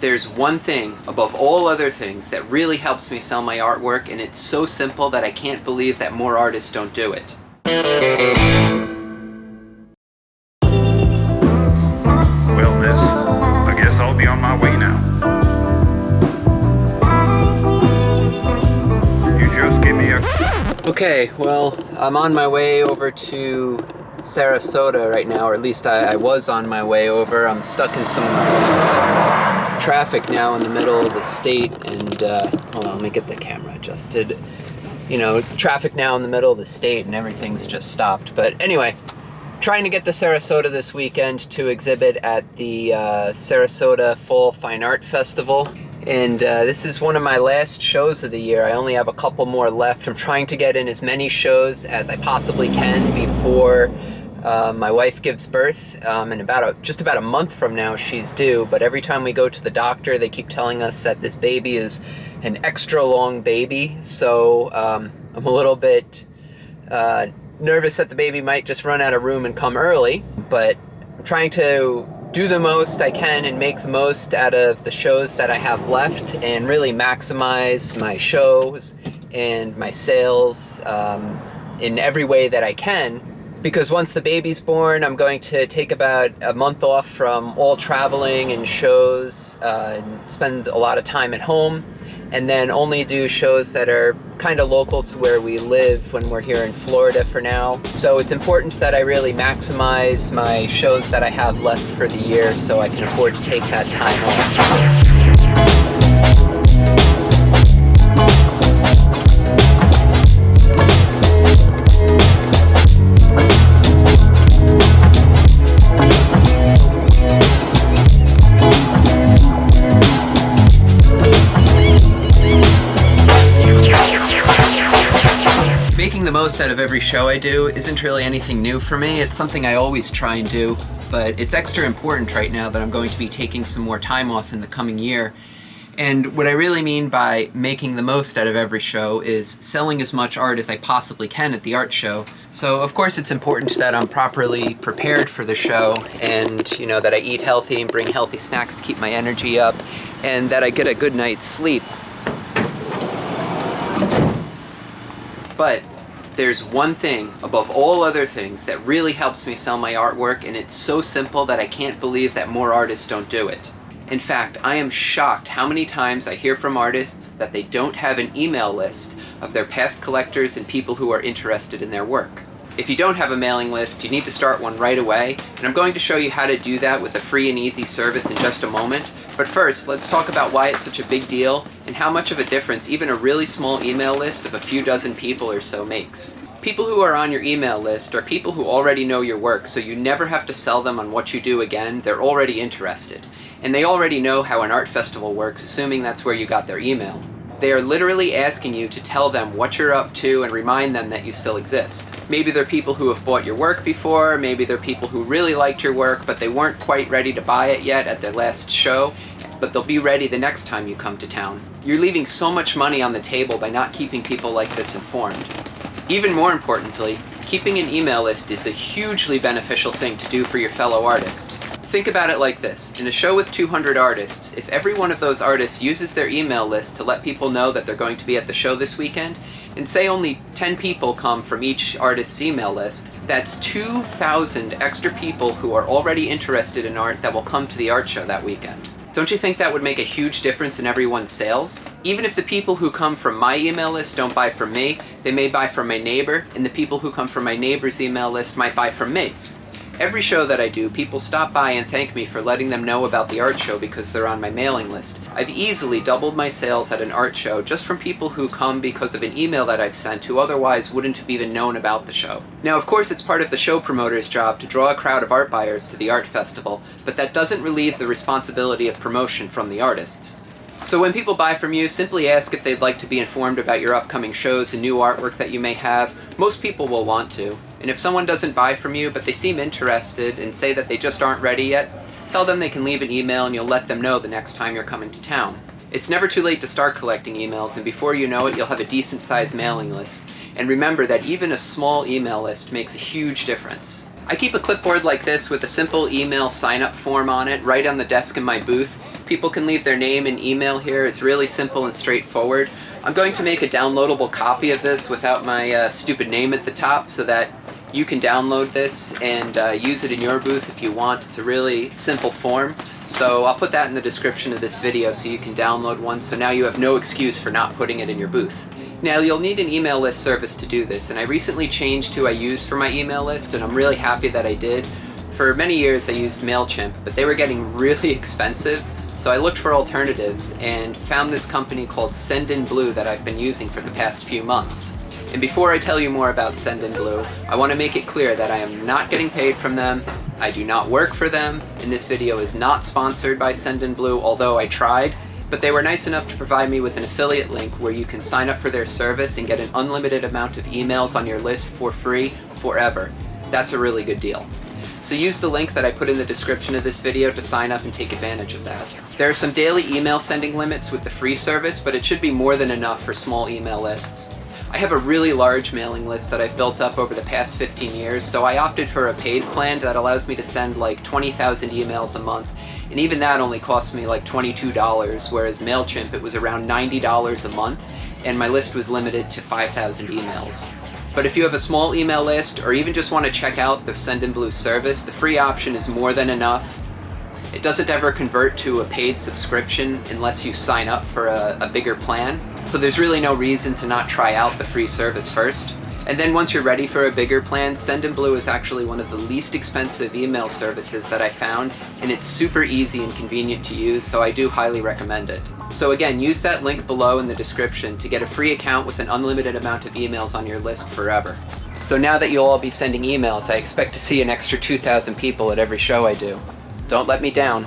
There's one thing above all other things that really helps me sell my artwork, and it's so simple that I can't believe that more artists don't do it. Well, miss, I guess I'll be on my way now. You just give me a... Okay, well, I'm on my way over to Sarasota right now, or at least I was on my way over. I'm stuck in some traffic now in the middle of the state, and hold on, let me get the camera adjusted. You know, traffic now in the middle of the state and everything's just stopped. But anyway, trying to get to Sarasota this weekend to exhibit at the Sarasota Fall Fine Art Festival. And this is one of my last shows of the year. I only have a couple more left. I'm trying to get in as many shows as I possibly can before my wife gives birth. In just about a month from now she's due, but every time we go to the doctor they keep telling us that this baby is an extra long baby. So I'm a little bit nervous that the baby might just run out of room and come early, but I'm trying to do the most I can and make the most out of the shows that I have left and really maximize my shows and my sales in every way that I can. Because once the baby's born, I'm going to take about a month off from all traveling and shows, and spend a lot of time at home, and then only do shows that are kind of local to where we live when we're here in Florida for now. So it's important that I really maximize my shows that I have left for the year so I can afford to take that time off. Making the most out of every show I do isn't really anything new for me. It's something I always try and do, but it's extra important right now that I'm going to be taking some more time off in the coming year. And what I really mean by making the most out of every show is selling as much art as I possibly can at the art show. So of course it's important that I'm properly prepared for the show, and you know, that I eat healthy and bring healthy snacks to keep my energy up, and that I get a good night's sleep. But there's one thing above all other things that really helps me sell my artwork, and it's so simple that I can't believe that more artists don't do it. In fact, I am shocked how many times I hear from artists that they don't have an email list of their past collectors and people who are interested in their work. If you don't have a mailing list, you need to start one right away, and I'm going to show you how to do that with a free and easy service in just a moment. But first, let's talk about why it's such a big deal and how much of a difference even a really small email list of a few dozen people or so makes. People who are on your email list are people who already know your work, so you never have to sell them on what you do again. They're already interested. And they already know how an art festival works, assuming that's where you got their email. They are literally asking you to tell them what you're up to and remind them that you still exist. Maybe they're people who have bought your work before, maybe they're people who really liked your work but they weren't quite ready to buy it yet at their last show, but they'll be ready the next time you come to town. You're leaving so much money on the table by not keeping people like this informed. Even more importantly, keeping an email list is a hugely beneficial thing to do for your fellow artists. Think about it like this. In a show with 200 artists, if every one of those artists uses their email list to let people know that they're going to be at the show this weekend, and say only 10 people come from each artist's email list, that's 2,000 extra people who are already interested in art that will come to the art show that weekend. Don't you think that would make a huge difference in everyone's sales? Even if the people who come from my email list don't buy from me, they may buy from my neighbor, and the people who come from my neighbor's email list might buy from me. Every show that I do, people stop by and thank me for letting them know about the art show because they're on my mailing list. I've easily doubled my sales at an art show just from people who come because of an email that I've sent who otherwise wouldn't have even known about the show. Now, of course, it's part of the show promoter's job to draw a crowd of art buyers to the art festival, but that doesn't relieve the responsibility of promotion from the artists. So when people buy from you, simply ask if they'd like to be informed about your upcoming shows and new artwork that you may have. Most people will want to. And if someone doesn't buy from you, but they seem interested and say that they just aren't ready yet, tell them they can leave an email and you'll let them know the next time you're coming to town. It's never too late to start collecting emails, and before you know it, you'll have a decent-sized mailing list. And remember that even a small email list makes a huge difference. I keep a clipboard like this with a simple email sign-up form on it right on the desk in my booth, People can leave their name and email here. It's really simple and straightforward. I'm going to make a downloadable copy of this without my stupid name at the top so that you can download this and use it in your booth if you want. It's a really simple form. So I'll put that in the description of this video so you can download one, so now you have no excuse for not putting it in your booth. Now you'll need an email list service to do this, and I recently changed who I use for my email list, and I'm really happy that I did. For many years I used MailChimp, but they were getting really expensive, so I looked for alternatives and found this company called Sendinblue that I've been using for the past few months. And before I tell you more about Sendinblue, I want to make it clear that I am not getting paid from them, I do not work for them, and this video is not sponsored by Sendinblue, although I tried, but they were nice enough to provide me with an affiliate link where you can sign up for their service and get an unlimited amount of emails on your list for free forever. That's a really good deal. So use the link that I put in the description of this video to sign up and take advantage of that. There are some daily email sending limits with the free service, but it should be more than enough for small email lists. I have a really large mailing list that I've built up over the past 15 years, so I opted for a paid plan that allows me to send like 20,000 emails a month, and even that only cost me like $22, whereas MailChimp, it was around $90 a month, and my list was limited to 5,000 emails. But if you have a small email list, or even just want to check out the Sendinblue service, the free option is more than enough. It doesn't ever convert to a paid subscription unless you sign up for a bigger plan, so there's really no reason to not try out the free service first. And then once you're ready for a bigger plan, Sendinblue is actually one of the least expensive email services that I found, and it's super easy and convenient to use, so I do highly recommend it. So again, use that link below in the description to get a free account with an unlimited amount of emails on your list forever. So now that you'll all be sending emails, I expect to see an extra 2,000 people at every show I do. Don't let me down.